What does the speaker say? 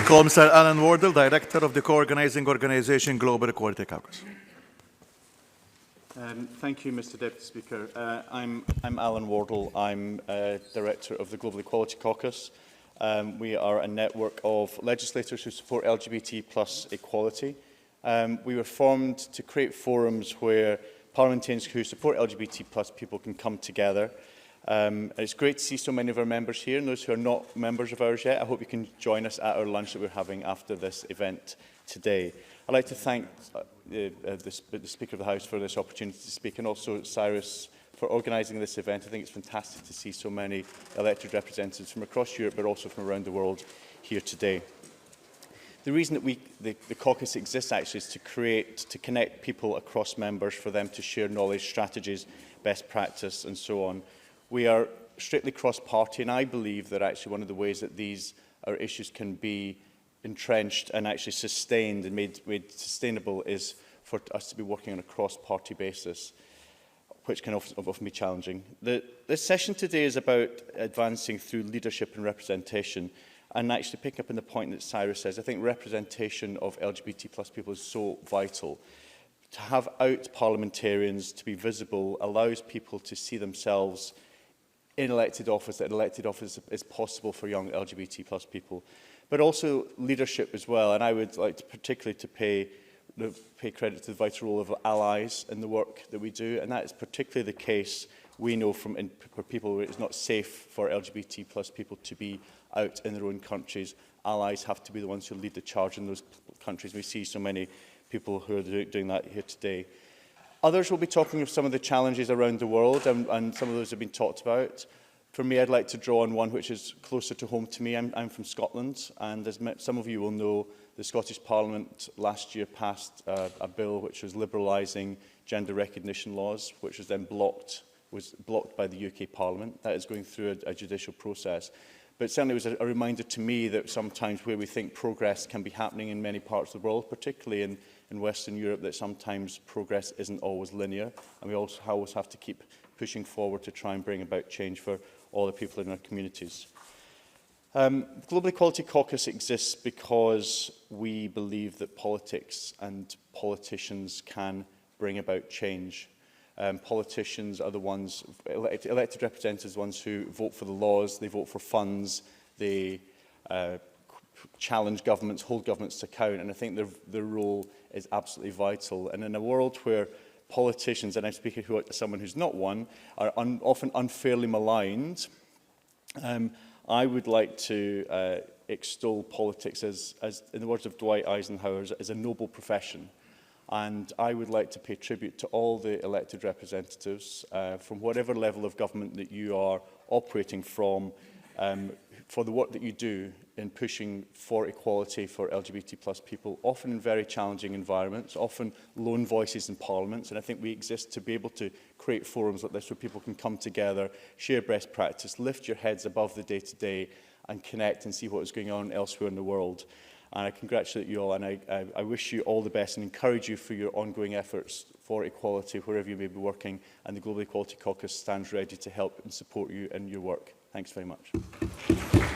call Mr. Alan Wardle, Director of the co-organizing organization Global Equality Caucus. Thank you, Mr. Deputy Speaker. I'm Alan Wardle. I'm Director of the Global Equality Caucus. We are a network of legislators who support LGBT plus equality. We were formed to create forums where parliamentarians who support LGBT plus people can come together. It's great to see so many of our members here, and those who are not members of ours yet, I hope you can join us at our lunch that we're having after this event today. I'd like to thank the Speaker of the House for this opportunity to speak, and also Cyrus for organising this event. I think it's fantastic to see so many elected representatives from across Europe, but also from around the world here today. The reason that the caucus exists actually is to connect people across members, for them to share knowledge, strategies, best practice and so on. We are strictly cross-party, and I believe that actually one of the ways that our issues can be entrenched and actually sustained and made sustainable is for us to be working on a cross-party basis, which can often be challenging. This session today is about advancing through leadership and representation, and actually picking up on the point that Cyrus says. I think representation of LGBT plus people is so vital. To have out parliamentarians, to be visible, allows people to see themselves in elected office, that elected office is possible for young LGBT plus people, but also leadership as well. And I would like to particularly to pay credit to the vital role of allies in the work that we do, and that is particularly the case we know for people where it's not safe for LGBT plus people to be out in their own countries. Allies have to be the ones who lead the charge in those countries. We see so many people who are doing that here today. Others will be talking of some of the challenges around the world, and some of those have been talked about. For me, I'd like to draw on one which is closer to home to me. I'm from Scotland, and as some of you will know, the Scottish Parliament last year passed a bill which was liberalising gender recognition laws, which was then blocked by the UK Parliament. That is going through a judicial process. But certainly it was a reminder to me that sometimes where we think progress can be happening in many parts of the world, particularly in Western Europe, that sometimes progress isn't always linear, and we also always have to keep pushing forward to try and bring about change for all the people in our communities. The Global Equality Caucus exists because we believe that politics and politicians can bring about change. Politicians are the ones, elected representatives, the ones who vote for the laws, they vote for funds, they challenge governments, hold governments to account, and I think their role is absolutely vital. And in a world where politicians, and I'm speaking to someone who's not one, are often unfairly maligned, I would like to extol politics as, in the words of Dwight Eisenhower, as a noble profession. And I would like to pay tribute to all the elected representatives from whatever level of government that you are operating from, for the work that you do in pushing for equality for LGBT plus people, often in very challenging environments, often lone voices in parliaments. And I think we exist to be able to create forums like this where people can come together, share best practice, lift your heads above the day-to-day and connect and see what is going on elsewhere in the world. And I congratulate you all, and I wish you all the best and encourage you for your ongoing efforts for equality wherever you may be working, and the Global Equality Caucus stands ready to help and support you in your work. Thanks very much.